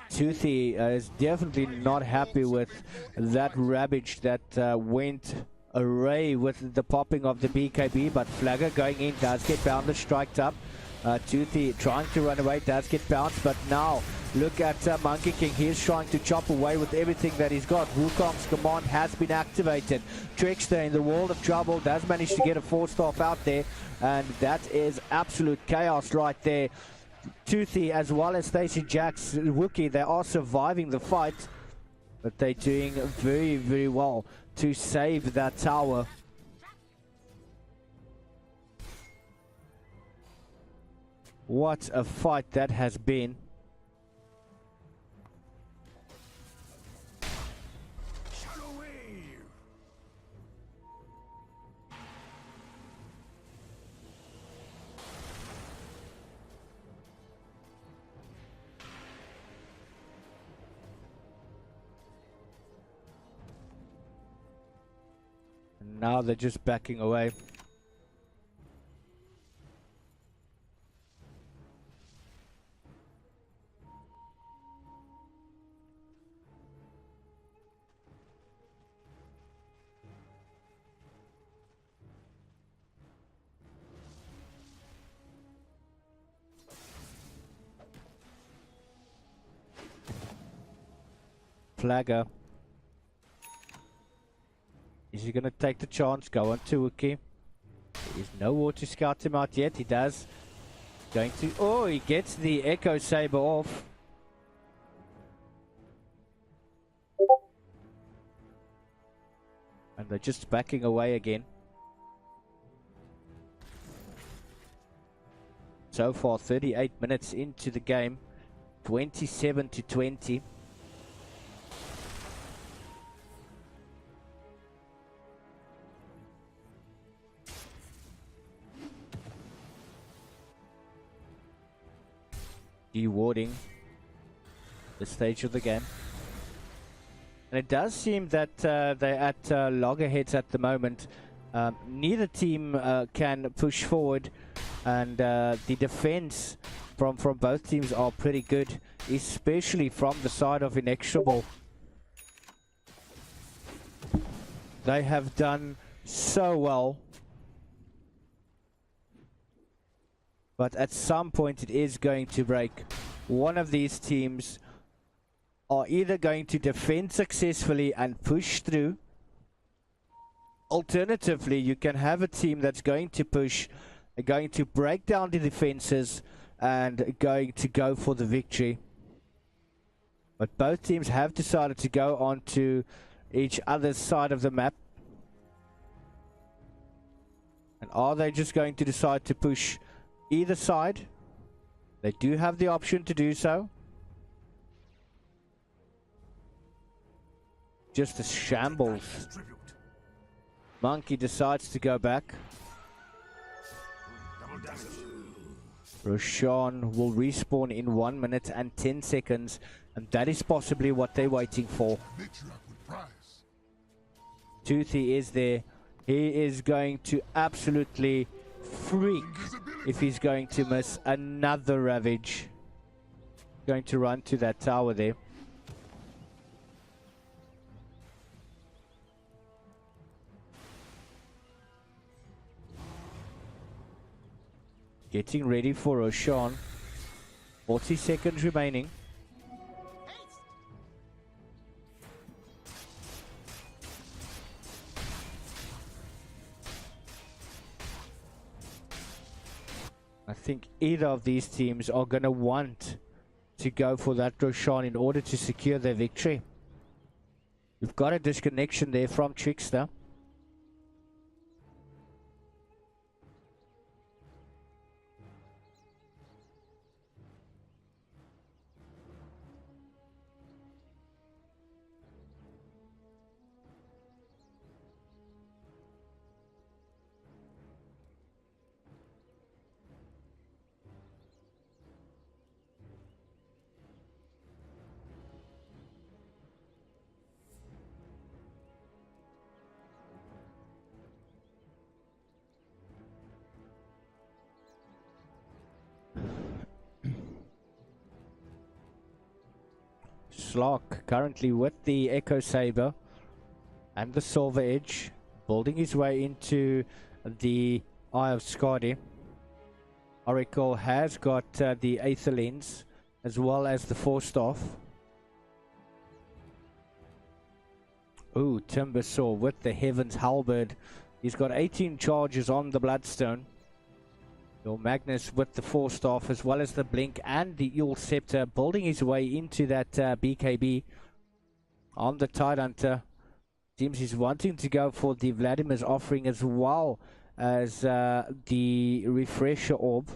Toothy is definitely not happy with that Ravage that went array with the popping of the BKB, but Flagger going in does get bounded, striked up. Toothy trying to run away, does get bounced, but now look at Monkey King. He's trying to chop away with everything that he's got. Wukong's command has been activated. Trickster in the world of trouble, does manage to get a 4-star out there, and that is absolute chaos right there. Toothy as well as Stacy Jax, Wookie, they are surviving the fight, but they're doing very, very well to save that tower. What a fight that has been. Now they're just backing away. Flagger. Is he going to take the chance? Go on to Wookie. There is no war to scout him out yet. He does. Going to... Oh, he gets the Echo Saber off. And they're just backing away again. So far, 38 minutes into the game, 27-20. Dewarding the stage of the game. And it does seem that they're at loggerheads at the moment. Neither team can push forward, and the defense from both teams are pretty good, especially from the side of Inexorable. They have done so well, but at some point it is going to break. One of these teams are either going to defend successfully and push through. Alternatively, you can have a team that's going to push, going to break down the defenses, and going to go for the victory. But both teams have decided to go onto each other's side of the map. And are they just going to decide to push either side? They do have the option to do so. Just a shambles. Monkey decides to go back. Roshan will respawn in 1 minute and 10 seconds, and that is possibly what they're waiting for. Toothy is there. He is going to absolutely freak if he's going to miss another Ravage. Going to run to that tower there. Getting ready for Roshan. 40 seconds remaining. I think either of these teams are going to want to go for that Roshan in order to secure their victory. We've got a disconnection there from Trickster. Slark currently with the Echo Saber and the Silver Edge, building his way into the Eye of Skadi. Oracle has got the Aether Lens as well as the Force Staff. Ooh, Timbersaw with the Heaven's Halberd. He's got 18 charges on the Bloodstone. Your Magnus with the Force Staff as well as the Blink and the Eel Scepter, building his way into that BKB on the Tidehunter. Seems he's wanting to go for the Vladimir's offering as well as the Refresher Orb.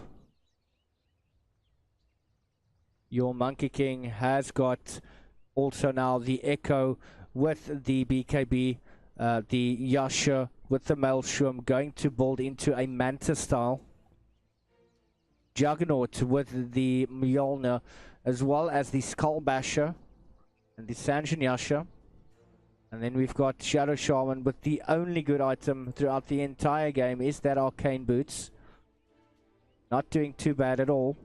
Your Monkey King has got also now the Echo with the BKB, the Yasha with the Maelstrom, going to build into a Manta style. Juggernaut with the Mjolnir as well as the Skull Basher and the Sanjin Yasha. And then we've got Shadow Shaman with the only good item throughout the entire game is that Arcane Boots. Not doing too bad at all.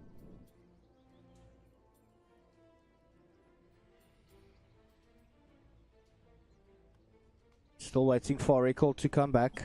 Still waiting for Oracle to come back.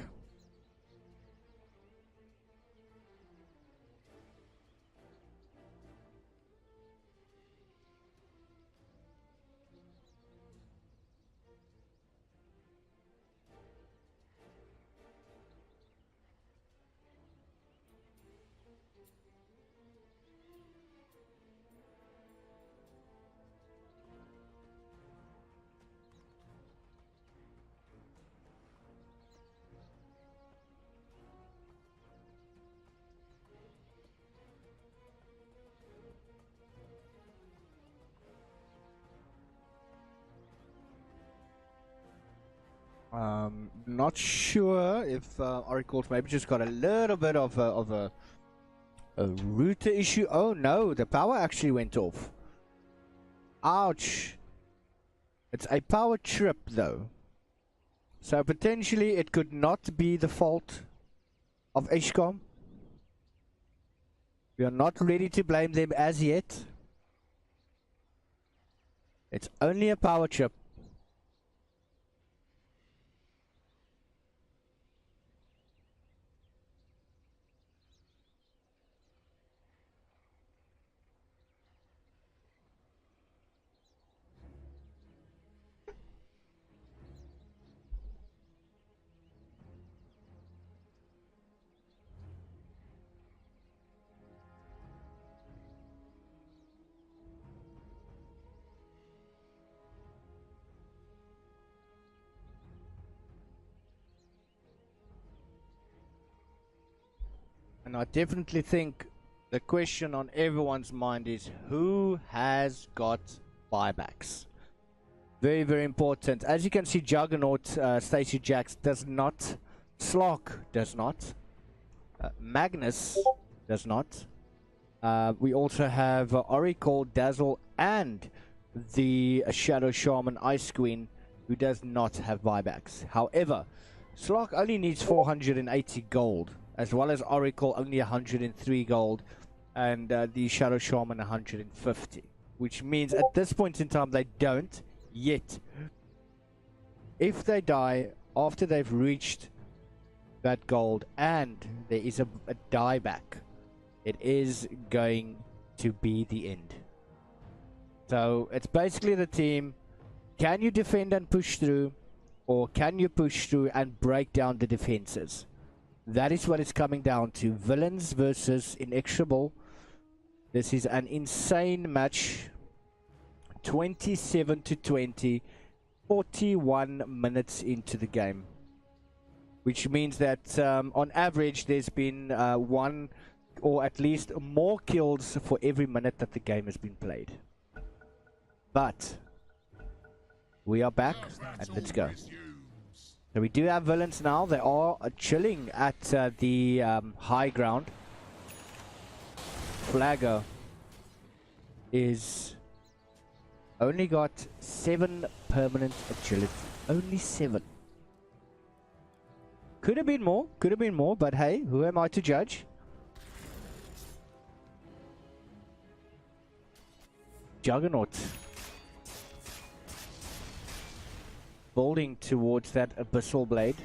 Not sure if Oracle's maybe just got a little bit of a router issue. Oh no, the power actually went off. Ouch. It's a power trip though. So potentially it could not be the fault of Eskom. We are not ready to blame them as yet. It's only a power trip. And I definitely think the question on everyone's mind is who has got buybacks? Very, very important. As you can see, Juggernaut, Stacey Jax does not. Slock does not. Magnus does not. We also have Oracle, Dazzle, and the Shadow Shaman Ice Queen, who does not have buybacks. However, Slock only needs 480 gold, as well as Oracle only 103 gold, and the Shadow Shaman 150. Which means at this point in time they don't yet. If they die after they've reached that gold and there is a dieback, it is going to be the end. So it's basically the team, can you defend and push through, or can you push through and break down the defenses? That is what it's coming down to. Villianz versus Inexorable. This is an insane match. 27-20, 41 minutes into the game, which means that on average there's been one or at least more kills for every minute that the game has been played. But we are back and let's go. So we do have Villianz now. They are chilling at the high ground. Flagger is only got 7 permanent agility. Only 7. Could have been more, but hey, who am I to judge? Juggernaut. Building towards that abyssal blade.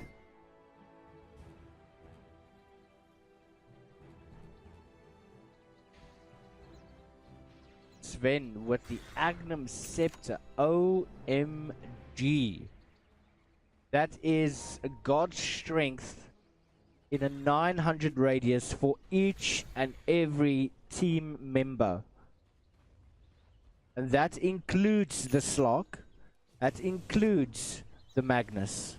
Sven with the Agnum Scepter. OMG. That is God's strength in a 900 radius for each and every team member. And that includes the Slog. That includes the Magnus.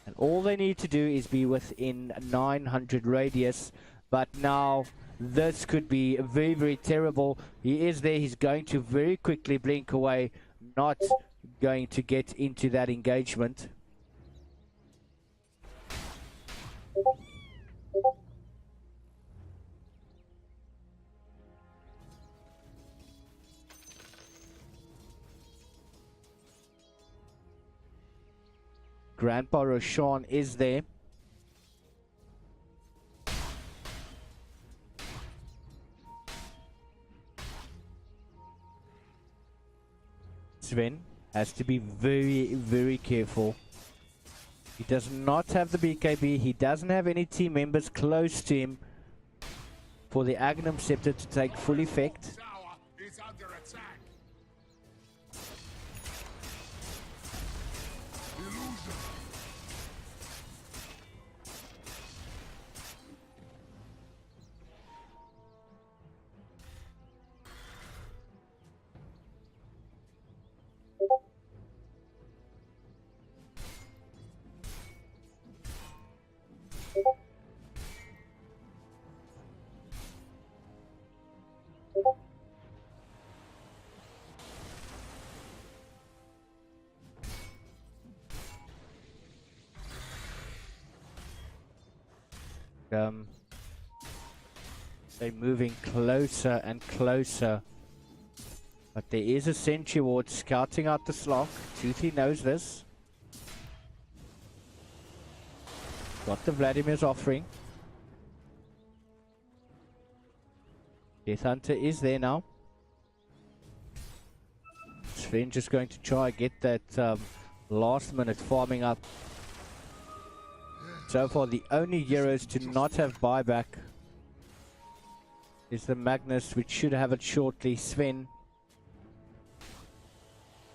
And all they need to do is be within 900 radius. But now this could be very, very terrible. He is there. He's going to very quickly blink away. Not going to get into that engagement. Grandpa Roshan is there. Sven has to be very, very careful. He does not have the BKB. He doesn't have any team members close to him for the Agnum Scepter to take full effect. They're moving closer and closer. But there is a sentry ward scouting out the Slock. Toothy knows this. Got the Vladimir's offering. Death Hunter is there now. Sven just going to try get that last minute farming up. So far the only heroes to not have buyback is the Magnus, which should have it shortly. Sven.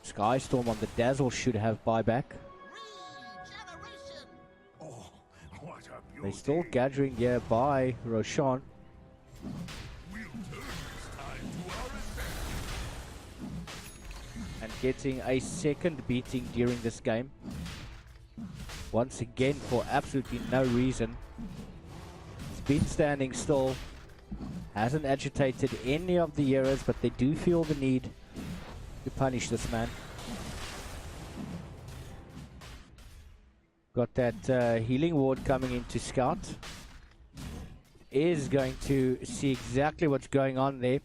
Skystorm on the Dazzle should have buyback. Oh, what a beauty. They're still gathering here by Roshan. We'll turn this time to our advantage. And getting a second beating during this game. Once again for absolutely no reason. It's been standing still. Hasn't agitated any of the heroes, but they do feel the need to punish this man. Got that healing ward coming in to scout. Is going to see exactly what's going on there.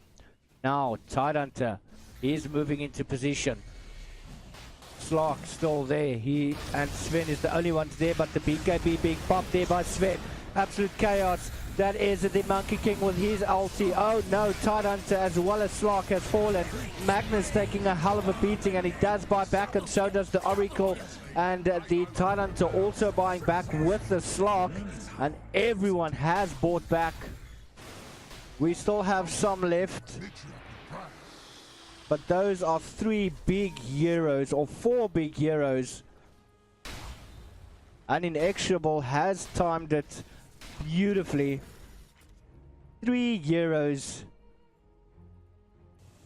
Now Tidehunter is moving into position. Slark still there. He and Sven is the only ones there, but the BKB being popped there by Sven. Absolute chaos. That is the Monkey King with his ulti. Oh no, Tidehunter as well as Slark has fallen. Magnus taking a hell of a beating, and he does buy back, and so does the Oracle. And the Tidehunter also buying back with the Slark, and everyone has bought back. We still have some left, but those are 3 big heroes, or 4 big heroes. And Inexorable has timed it beautifully. 3 heroes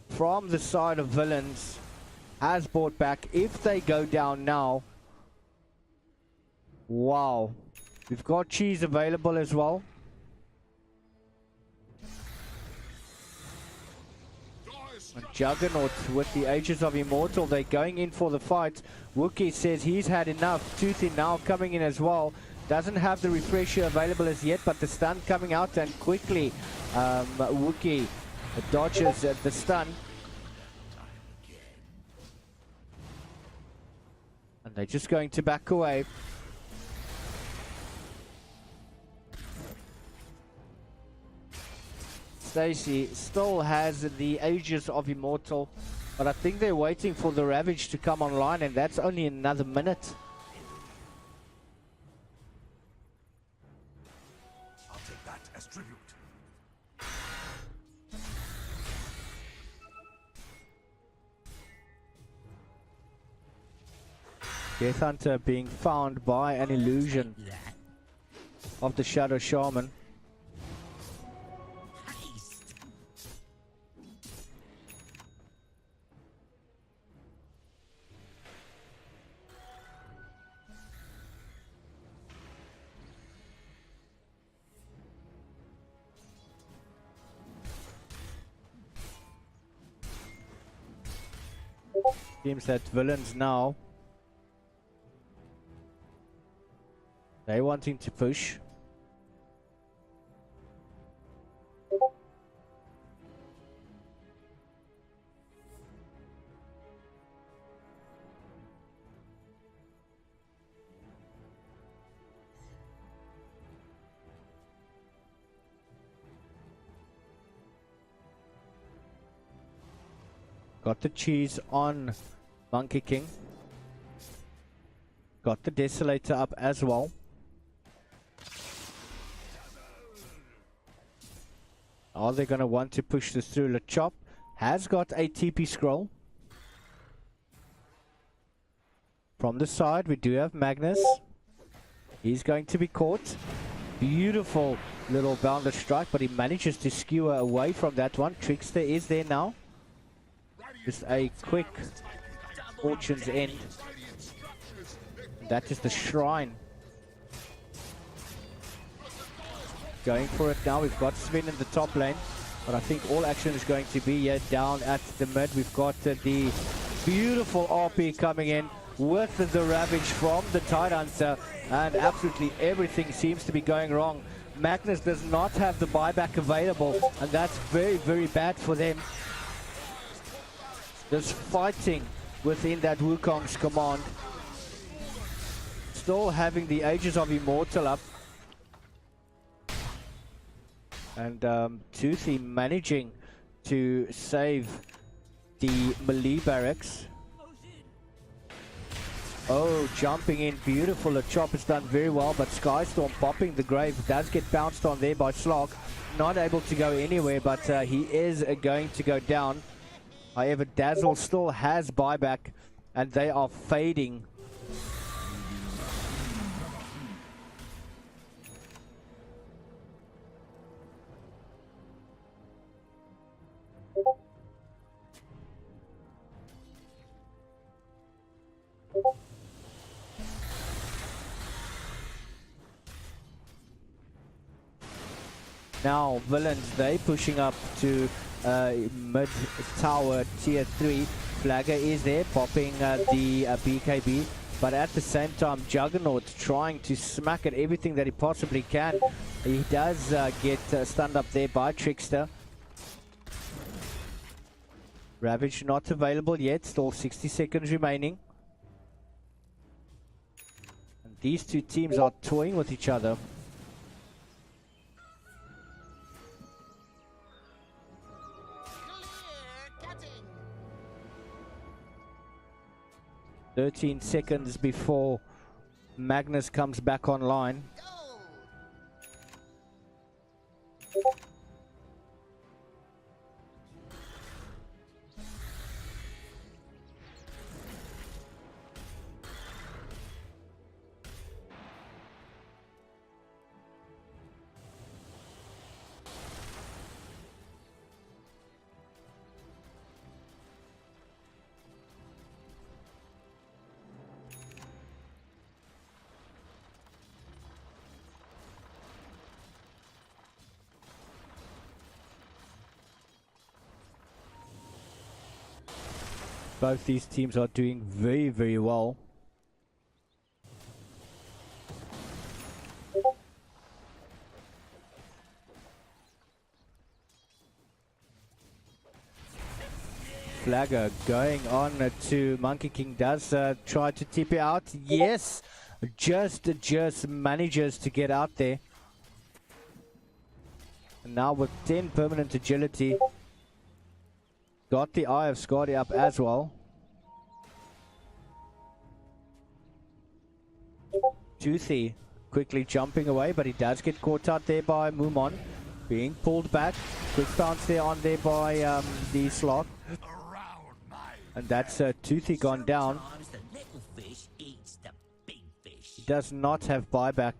from the side of Villianz has bought back. If they go down now, wow. We've got cheese available as well. And Juggernaut with the Ages of Immortal, they're going in for the fight. Wookie says he's had enough. Toothy now coming in as well. Doesn't have the refresher available as yet, but the stun coming out, and quickly Wookie dodges the stun. And they're just going to back away. Stacy still has the Ages of Immortal, but I think they're waiting for the Ravage to come online, and that's only another minute. I'll take that as tribute. Death Hunter being found by an illusion of the Shadow Shaman. Seems that Villianz now, they're wanting to push. Got the cheese on Monkey King. Got the Desolator up as well. Are they going to want to push this through? Lechop has got a TP scroll. From the side, we do have Magnus. He's going to be caught. Beautiful little bounder strike, but he manages to skewer away from that one. Trickster is there now. Just a quick Fortune's End. That is the Shrine. Going for it now. We've got Sven in the top lane, but I think all action is going to be here down at the mid. We've got the beautiful RP coming in with the Ravage from the Tidehunter, and absolutely everything seems to be going wrong. Magnus does not have the buyback available, and that's very, very bad for them. Just fighting within that Wukong's command. Still having the Ages of Immortal up. And Toothy managing to save the melee barracks. Oh, jumping in, beautiful. The chop is done very well, but Skystorm popping the grave. Does get bounced on there by Slog. Not able to go anywhere, but he is going to go down. However, Dazzle still has buyback, and they are fading. Now, Villianz, they pushing up to mid-tower tier 3. Flagger is there, popping the BKB. But at the same time, Juggernaut trying to smack at everything that he possibly can. He does get stunned up there by Trickster. Ravage not available yet, still 60 seconds remaining. And these two teams are toying with each other. 13 seconds before Magnus comes back online. Both these teams are doing very, very well. Flagger going on to Monkey King, does try to tip it out. Yes, just manages to get out there. And now with 10 permanent agility, got the Eye of Scotty up as well. Toothy quickly jumping away, but he does get caught out there by Mumon. Being pulled back. Quick bounce there on there by the Slot. And that's Toothy gone down. He does not have buyback.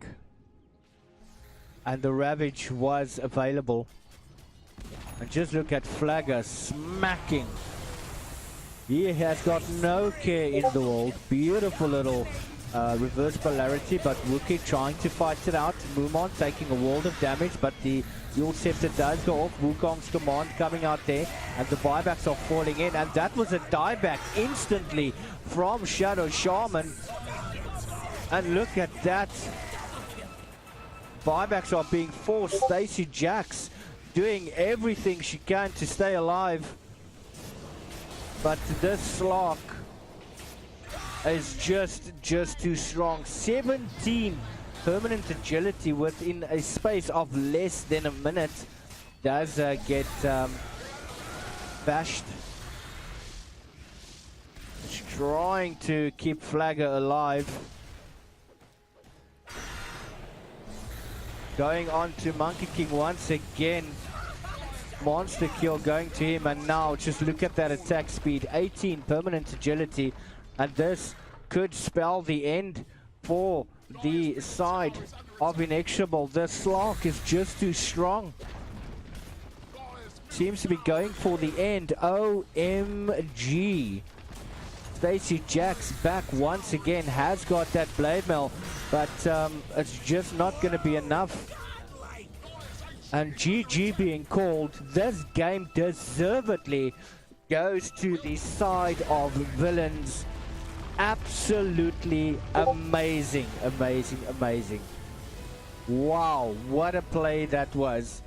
And the Ravage was available. And just look at Flagger smacking. He has got no care in the world. Beautiful little reverse polarity, but Wookiee trying to fight it out. Mumon taking a world of damage, but the Dual Scepter does go off. Wukong's command coming out there, and the buybacks are falling in. And that was a dieback instantly from Shadow Shaman. And look at that. Buybacks are being forced. Stacey Jax doing everything she can to stay alive, but this Slark is just too strong. 17 permanent agility within a space of less than a minute. Does get bashed. Trying to keep Flagger alive. Going on to Monkey King once again. Monster kill going to him, and now just look at that attack speed. 18 permanent agility, and this could spell the end for the side of Inexorable. The Slark is just too strong. Seems to be going for the end. OMG. Stacey Jax back once again, has got that blade mail, but it's just not going to be enough. And GG being called. This game deservedly goes to the side of Villianz. Absolutely amazing, amazing, amazing. Wow, what a play that was.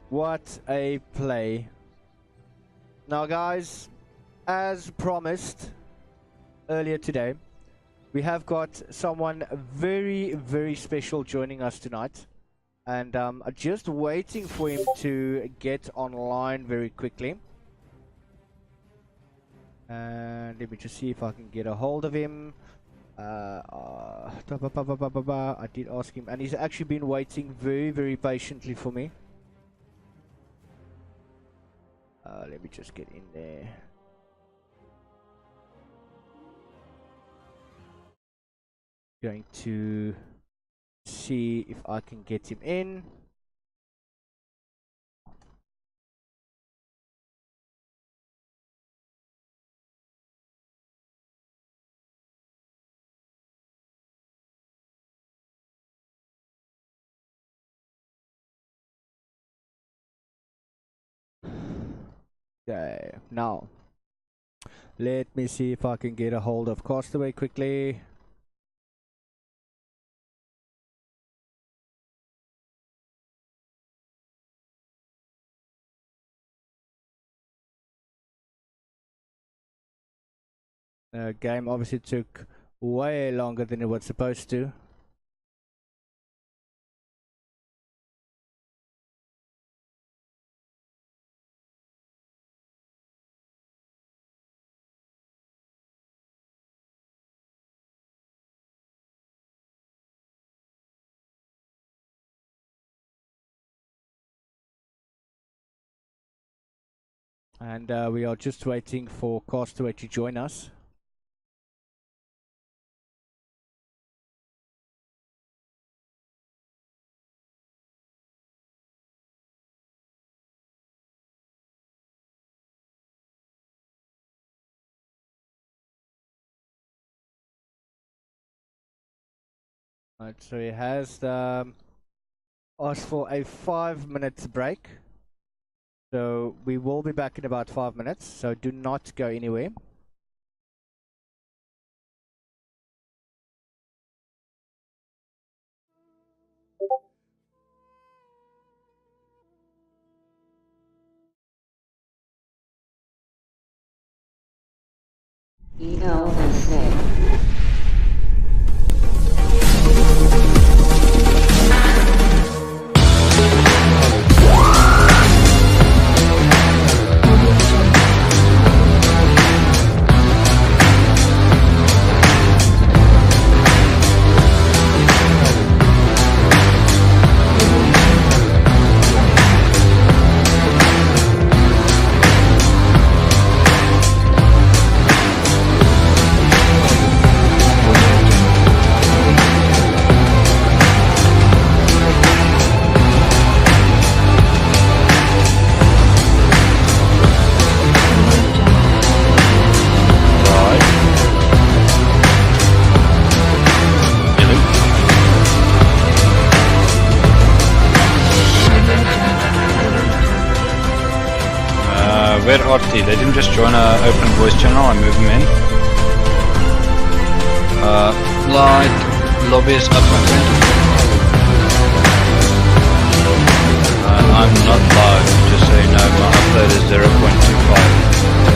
What a play. Now guys, as promised earlier today, we have got someone very, very special joining us tonight. And just waiting for him to get online very quickly. And let me just see if I can get a hold of him. I did ask him, and he's actually been waiting very, very patiently for me. Let me just get in there. Going to see if I can get him in. Okay, now let me see if I can get a hold of Castaway quickly. The game obviously took way longer than it was supposed to. And we are just waiting for Castaway to join us. Right, so he has asked for a 5-minute break. So we will be back in about 5 minutes, so do not go anywhere. ELSA. Where RT? Let him just join a open voice channel and move him in. Light lobby is up, my friend. I'm not live, just so you know, my upload is 0.25.